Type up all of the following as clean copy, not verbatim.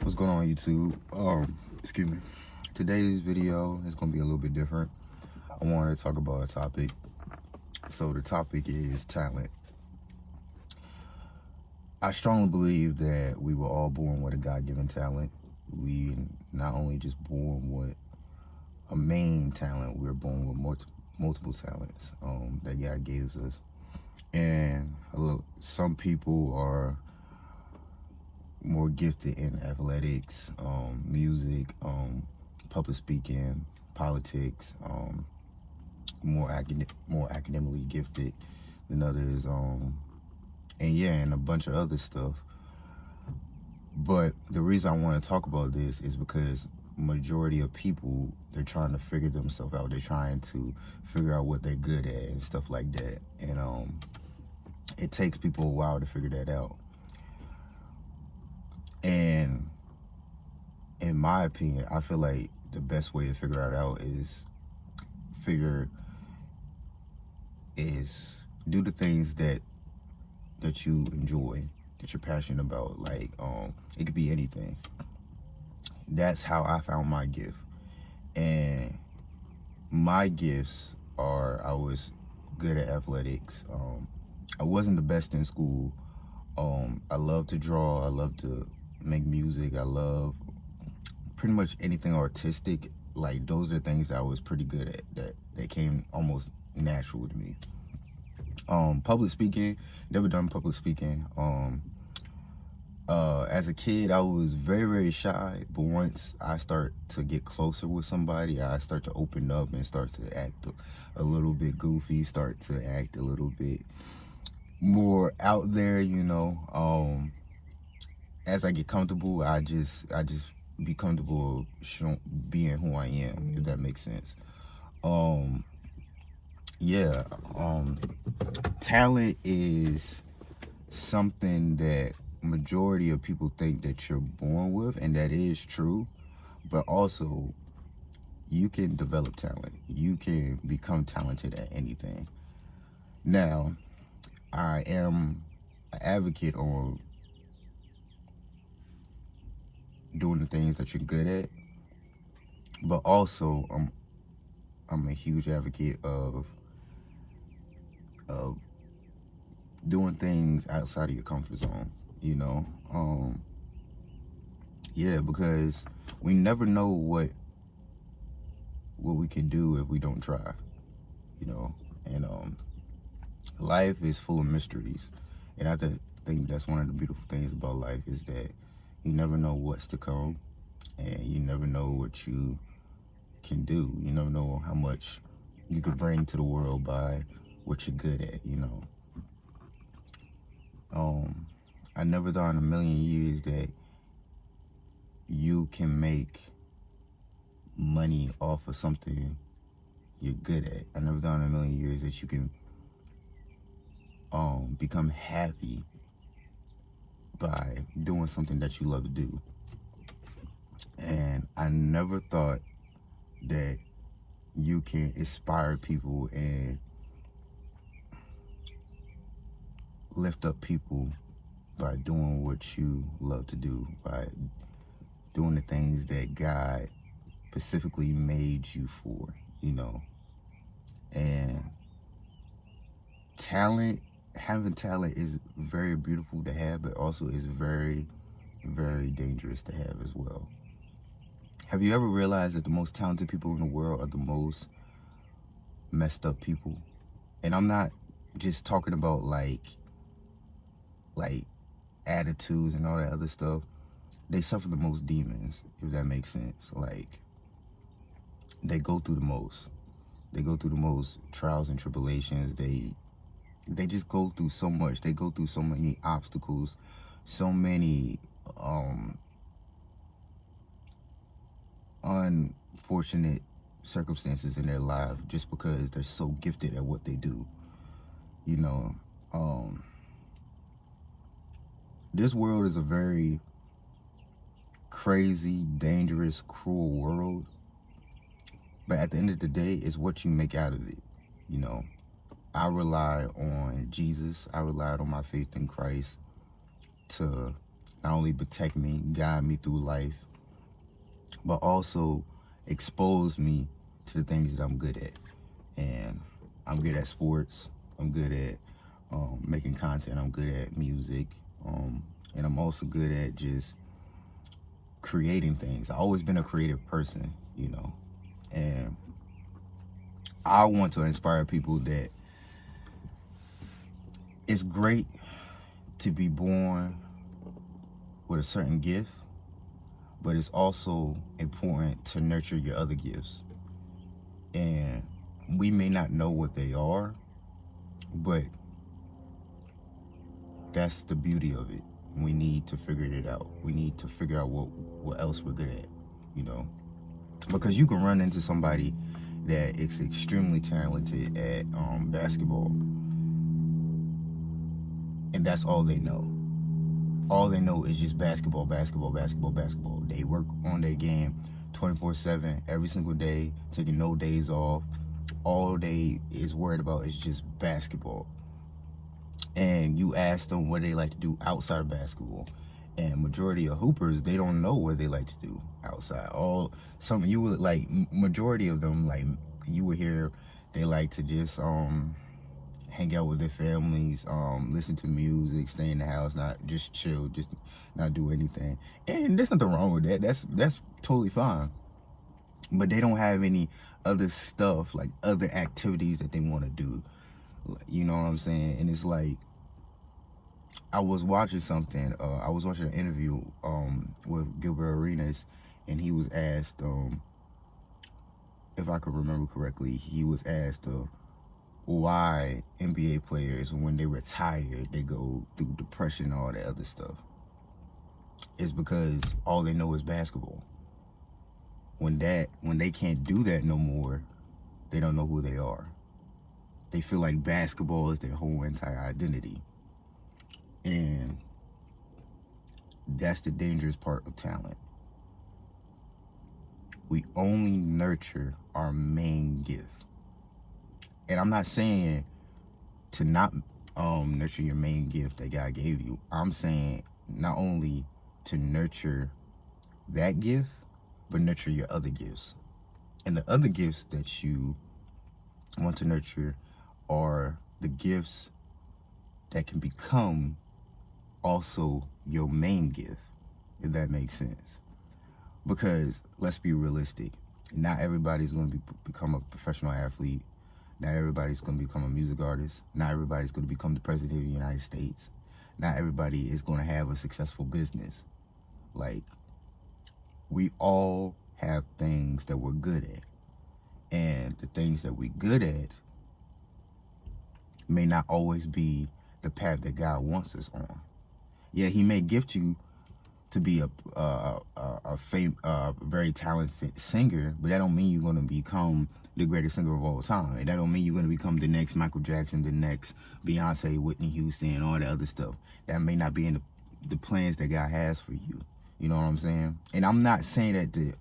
What's going on, YouTube? Excuse me. Today's video is going to be a little bit different. I wanted to talk about a topic. So the topic is talent. I strongly believe that we were all born with a God-given talent. We not only just born with a main talent, we were born with multiple talents that God gives us. And some people are more gifted in athletics, music, public speaking, politics, more academically gifted than others, and a bunch of other stuff. But the reason I want to talk about this is because majority of people, they're trying to figure themselves out. They're trying to figure out what they're good at and stuff like that. And it takes people a while to figure that out. And in my opinion, I feel like the best way to figure it out is do the things that you enjoy, that you're passionate about. Like, it could be anything. That's how I found my gift. And my gifts are, I was good at athletics. I wasn't the best in school. I love to draw. I love to make music. I love pretty much anything artistic. Like, those are things that I was pretty good at, that came almost natural to me. Public speaking, never done public speaking. As a kid, I was very, very shy, but once I start to get closer with somebody, I start to open up and start to act a little bit goofy, start to act a little bit more out there, you know. As I get comfortable, I just be comfortable being who I am, if that makes sense. Talent is something that majority of people think that you're born with, and that is true. But also, you can develop talent. You can become talented at anything. Now, I am an advocate on doing the things that you're good at, but also I'm a huge advocate of doing things outside of your comfort zone, you know. Because we never know what we can do if we don't try, you know. And life is full of mysteries, and I think that's one of the beautiful things about life, is that you never know what's to come, and you never know what you can do. You never know how much you could bring to the world by what you're good at, you know. I never thought in a million years that you can make money off of something you're good at. I never thought in a million years that you can become happy by doing something that you love to do. And I never thought that you can inspire people and lift up people by doing what you love to do, by doing the things that God specifically made you for, you know. And having talent is very beautiful to have, but also is very, very dangerous to have as well. Have you ever realized that the most talented people in the world are the most messed up people? And I'm not just talking about like attitudes and all that other stuff. They suffer the most demons, if that makes sense. Like, they go through the most. They go through the most trials and tribulations. They just go through so much. They go through so many obstacles, so many unfortunate circumstances in their life, just because they're so gifted at what they do, you know. This world is a very crazy, dangerous, cruel world, but at the end of the day, it's what you make out of it, you know. I rely on Jesus. I relied on my faith in Christ to not only protect me, guide me through life, but also expose me to the things that I'm good at. And I'm good at sports. I'm good at making content. I'm good at music. And I'm also good at just creating things. I've always been a creative person, you know. And I want to inspire people that it's great to be born with a certain gift, but it's also important to nurture your other gifts. And we may not know what they are, but that's the beauty of it. We need to figure it out. We need to figure out what else we're good at, you know? Because you can run into somebody that is extremely talented at basketball, and that's all they know. All they know is just basketball, basketball, basketball, basketball. They work on their game 24/7, every single day, taking no days off. All they is worried about is just basketball. And you ask them what they like to do outside of basketball, and majority of hoopers, they don't know what they like to do outside. You would like majority of them, like you would hear they like to just hang out with their families, listen to music, stay in the house, not just chill, just not do anything. And there's nothing wrong with that. That's totally fine. But they don't have any other stuff, like other activities that they want to do. You know what I'm saying? And it's like, I was watching something. I was watching an interview with Gilbert Arenas, and he was asked, if I could remember correctly, he was asked why NBA players, when they retire, they go through depression and all that other stuff. It's because all they know is basketball. When they can't do that no more, they don't know who they are. They feel like basketball is their whole entire identity. And that's the dangerous part of talent. We only nurture our main gift. And I'm not saying to not nurture your main gift that God gave you. I'm saying not only to nurture that gift, but nurture your other gifts. And the other gifts that you want to nurture are the gifts that can become also your main gift, if that makes sense. Because let's be realistic, not everybody's going to become a professional athlete. Not everybody's going to become a music artist. Not everybody's going to become the president of the United States. Not everybody is going to have a successful business. Like, we all have things that we're good at. And the things that we're good at may not always be the path that God wants us on. Yeah, he may gift you to be a very talented singer, but that don't mean you're going to become the greatest singer of all time. And that don't mean you're going to become the next Michael Jackson, the next Beyonce, Whitney Houston, and all that other stuff. That may not be in the plans that God has for you. You know what I'm saying? And I'm not saying that to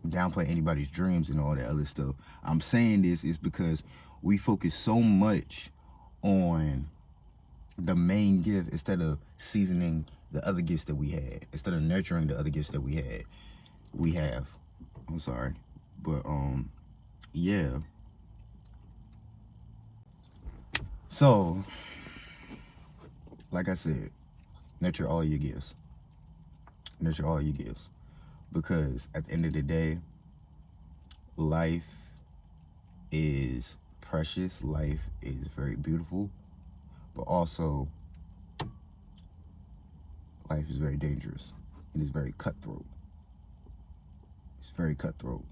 downplay anybody's dreams and all that other stuff. I'm saying this is because we focus so much on the main gift instead of seasoning the other gifts that we had, instead of nurturing the other gifts that we have. I'm sorry, but yeah. So, like I said, nurture all your gifts. Nurture all your gifts, because at the end of the day, life is precious. Life is very beautiful, but also life is very dangerous, and it's very cutthroat. It's very cutthroat.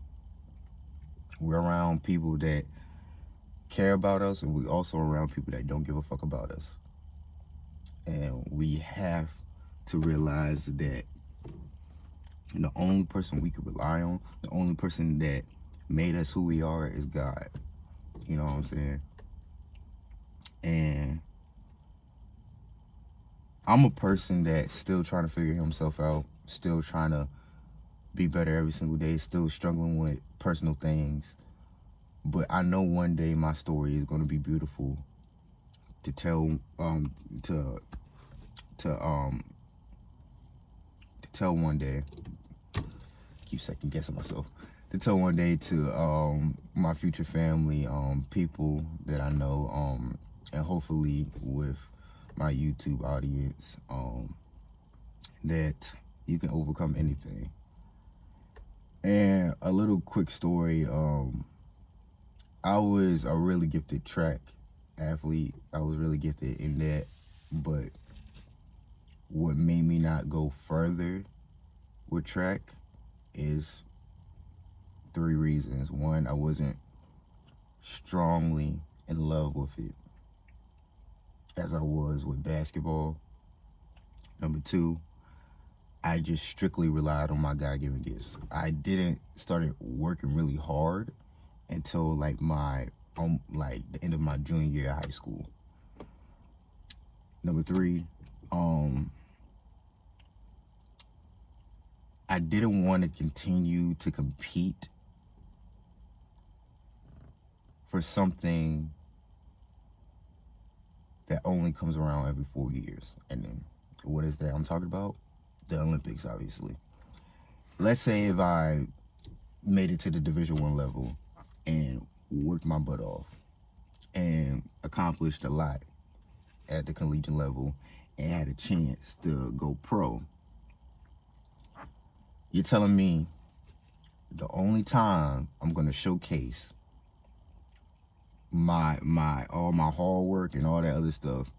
We're around people that care about us, and we're also around people that don't give a fuck about us. And we have to realize that the only person we can rely on, the only person that made us who we are, is God. You know what I'm saying? And I'm a person that's still trying to figure himself out, still trying to be better every single day, still struggling with personal things. But I know one day my story is going to be beautiful to tell, to to tell one day, keep second guessing myself, to tell one day to my future family, people that I know, and hopefully with my YouTube audience, that you can overcome anything. And a little quick story, I was a really gifted track athlete. I was really gifted in that, but what made me not go further with track is 3 reasons. One, I wasn't strongly in love with it as I was with basketball. Number 2, I just strictly relied on my God-given gifts. I didn't started working really hard until like the end of my junior year of high school. Number 3, I didn't want to continue to compete for something that only comes around every 4 years. And then what is that I'm talking about? The Olympics, obviously. Let's say if I made it to the Division I level and worked my butt off and accomplished a lot at the collegiate level and had a chance to go pro. You're telling me the only time I'm going to showcase all my hard work and all that other stuff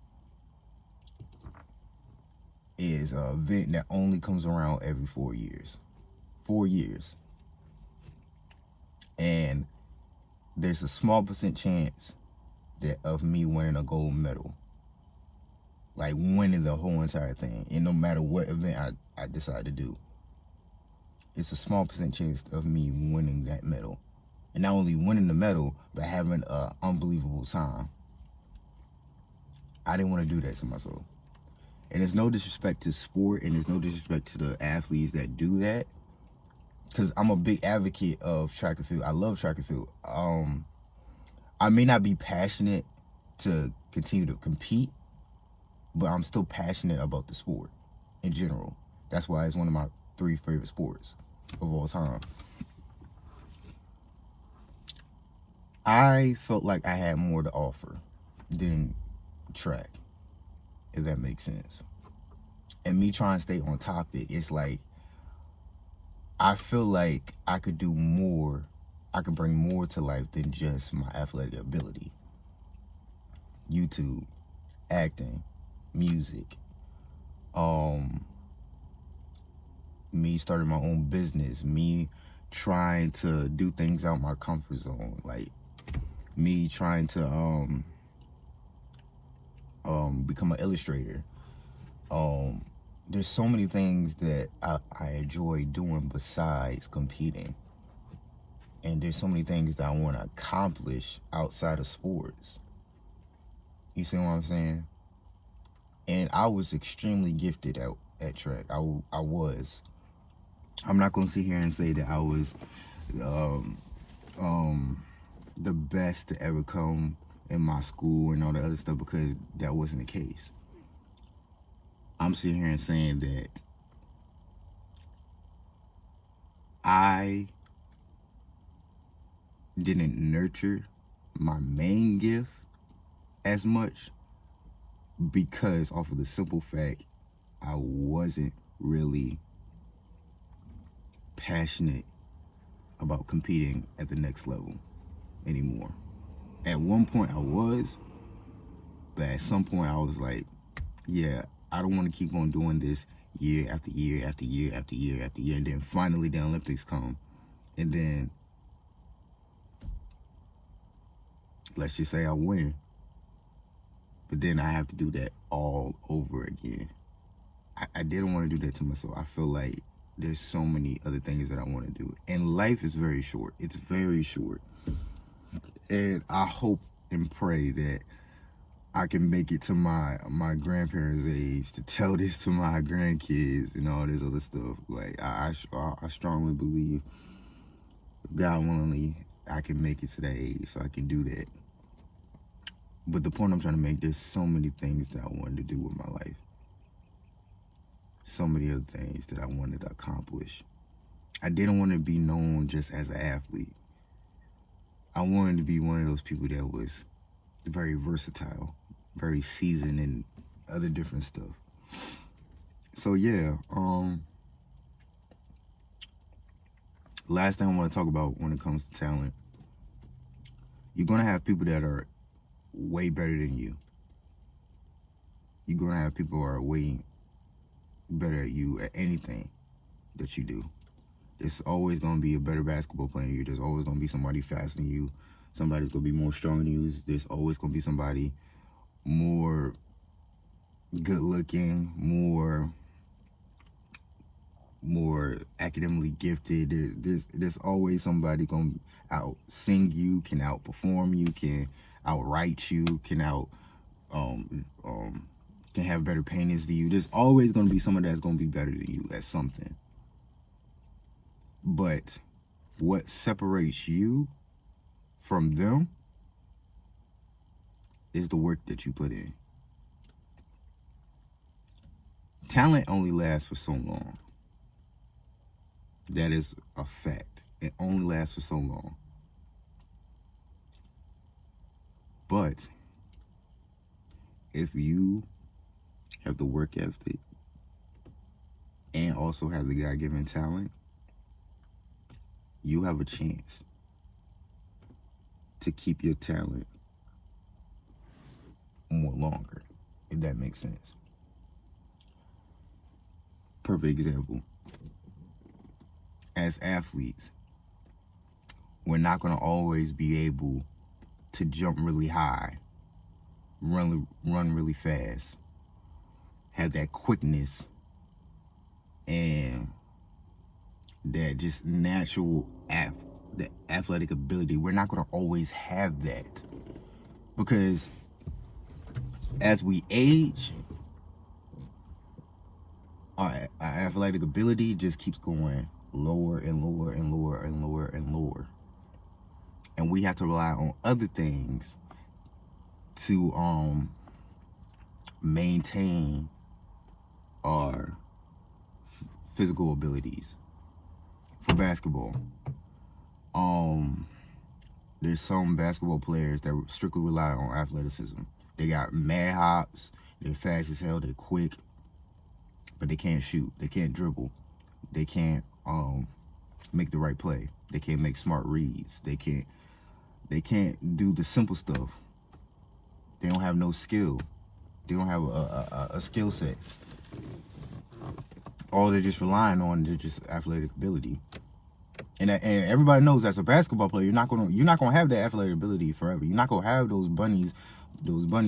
is an event that only comes around every 4 years. 4 years. And there's a small % chance of me winning a gold medal. Like winning the whole entire thing. And no matter what event I decide to do. It's a small % chance of me winning that medal. And not only winning the medal, but having an unbelievable time. I didn't want to do that to myself. And there's no disrespect to sport, and there's no disrespect to the athletes that do that. Because I'm a big advocate of track and field. I love track and field. I may not be passionate to continue to compete, but I'm still passionate about the sport in general. That's why it's one of my 3 favorite sports of all time. I felt like I had more to offer than track, if that makes sense. And me trying to stay on topic, it's like, I feel like I could do more, I could bring more to life than just my athletic ability. YouTube, acting, music, me starting my own business, me trying to do things out my comfort zone, like me trying to become an illustrator. There's so many things that I enjoy doing besides competing. And there's so many things that I want to accomplish outside of sports. You see what I'm saying? And I was extremely gifted at track. I was. I'm not going to sit here and say that I was the best to ever come in my school and all the other stuff, because that wasn't the case. I'm sitting here and saying that I didn't nurture my main gift as much because off of the simple fact I wasn't really passionate about competing at the next level anymore. At one point I was, but at some point I was like, yeah, I don't want to keep on doing this year after year after year after year after year. And then finally the Olympics come. And then let's just say I win. But then I have to do that all over again. I didn't want to do that to myself. I feel like there's so many other things that I want to do. And life is very short. It's very short. And I hope and pray that I can make it to my grandparents' age to tell this to my grandkids and all this other stuff. Like, I strongly believe, God willingly, I can make it to that age so I can do that. But the point I'm trying to make, there's so many things that I wanted to do with my life. some of the other things that I wanted to accomplish. I didn't want to be known just as an athlete. I wanted to be one of those people that was very versatile, very seasoned in other different stuff. So yeah, last thing I want to talk about when it comes to talent, you're going to have people that are way better than you. You're going to have people who are way better at you at anything that you do. There's always going to be a better basketball player than you. There's always going to be somebody faster than you. Somebody's going to be more strong than you. There's always going to be somebody more good looking, more academically gifted. There's always somebody going to out sing you, can outperform you, can outwrite you, can can have better paintings than you. There's always going to be someone that's going to be better than you at something. But what separates you from them is the work that you put in. Talent only lasts for so long. That is a fact. It only lasts for so long. But if you have the work ethic and also have the God-given talent, you have a chance to keep your talent more longer, if that makes sense. Perfect example. As athletes, we're not going to always be able to jump really high, run really fast, have that quickness and that just natural the athletic ability. We're not going to always have that, because as we age, our athletic ability just keeps going lower and lower and lower and lower and lower. And we have to rely on other things to maintain our physical abilities. For basketball, there's some basketball players that strictly rely on athleticism. They got mad hops, they're fast as hell, they're quick, but they can't shoot, they can't dribble, they can't make the right play, they can't make smart reads, they can't do the simple stuff. They don't have no skill. They don't have a skill set. All they're just relying on is just athletic ability. And everybody knows, as a basketball player, you're not gonna have that athletic ability forever. You're not gonna have those bunnies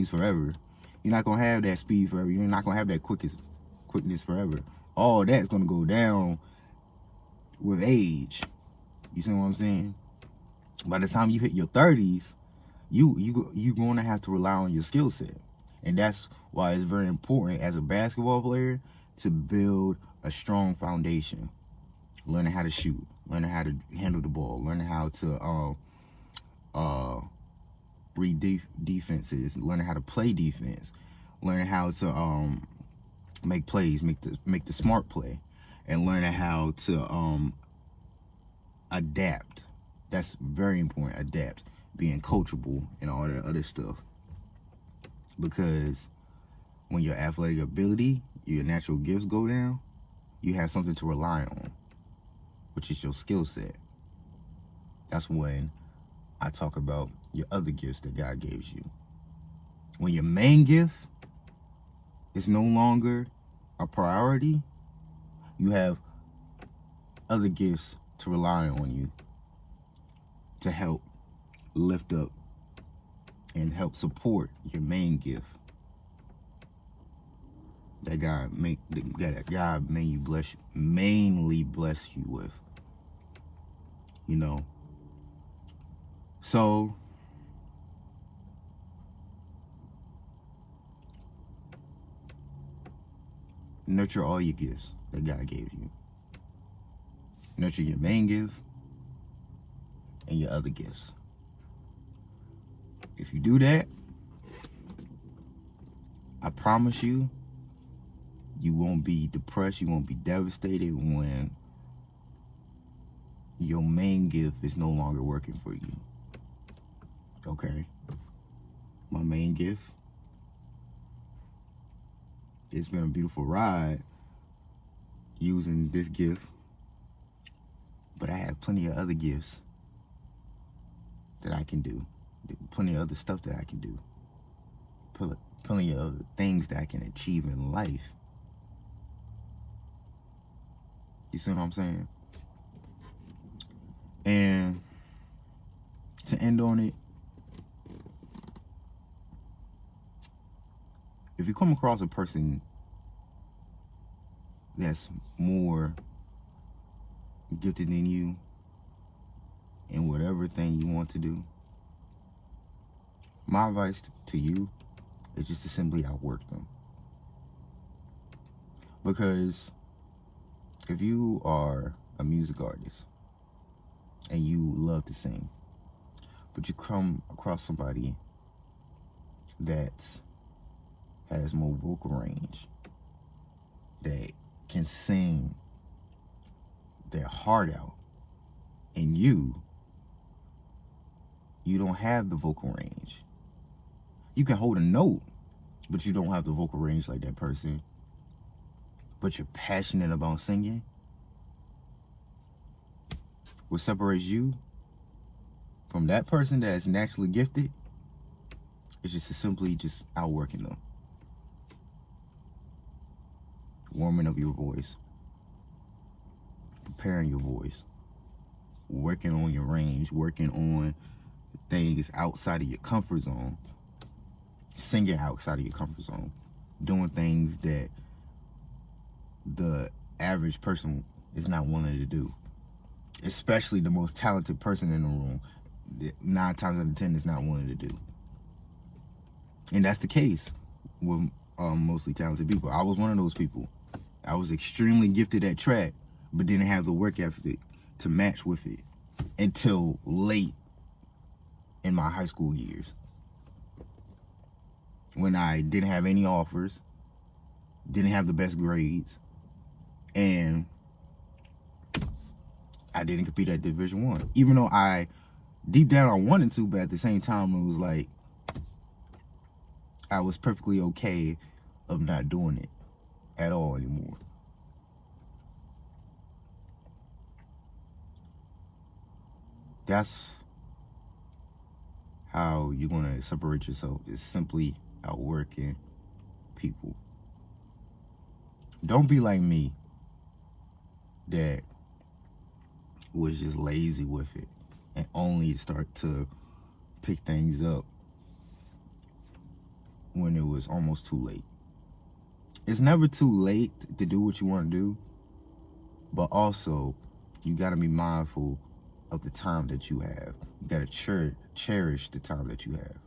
forever. You're not gonna have that speed forever. You're not gonna have that quickness forever. All that's gonna go down with age. You see what I'm saying? By the time you hit your 30s, you're gonna have to rely on your skill set. And that's why it's very important as a basketball player to build a strong foundation. Learning how to shoot, learning how to handle the ball, learning how to read defenses, learning how to play defense, learning how to make plays, make the smart play, and learning how to adapt. That's very important. Adapt, being coachable, and all that other stuff. Because when your athletic ability, your natural gifts go down, you have something to rely on, which is your skill set. That's when I talk about your other gifts that God gave you. When your main gift is no longer a priority, you have other gifts to rely on you to help lift up and help support your main gift that God mainly bless you with. You know. So nurture all your gifts that God gave you. Nurture your main gift and your other gifts. If you do that, I promise you, You won't be depressed. You won't be devastated when your main gift is no longer working for you. Okay? My main gift. It's been a beautiful ride using this gift, but I have plenty of other gifts that I can do. Plenty of other stuff that I can do. Plenty of things that I can achieve in life. You see what I'm saying? And to end on it, if you come across a person that's more gifted than you in whatever thing you want to do, my advice to you is just to simply outwork them. Because if you are a music artist and you love to sing, but you come across somebody that has more vocal range, that can sing their heart out, and you don't have the vocal range. You can hold a note, but you don't have the vocal range like that person, but you're passionate about singing. What separates you from that person that is naturally gifted is just to simply just outworking them. Warming up your voice, preparing your voice, working on your range, working on things outside of your comfort zone, singing outside of your comfort zone, doing things that the average person is not willing to do, especially the most talented person in the room. 9 times out of 10 is not willing to do. And that's the case with mostly talented people. I was one of those people. I was extremely gifted at track, but didn't have the work ethic to match with it until late in my high school years, when I didn't have any offers, didn't have the best grades, and I didn't compete at Division I. Even though I, deep down, I wanted to, but at the same time, it was like I was perfectly okay of not doing it at all anymore. That's how you're going to separate yourself, is simply outworking people. Don't be like me, that was just lazy with it and only start to pick things up when it was almost too late. It's never too late to do what you want to do, but also you got to be mindful of the time that you have. You got to cherish the time that you have.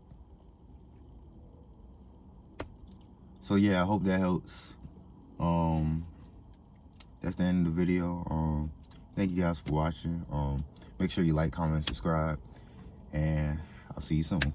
So yeah, I hope that helps. That's the end of the video. Thank you guys for watching. Make sure you like, comment, subscribe, and I'll see you soon.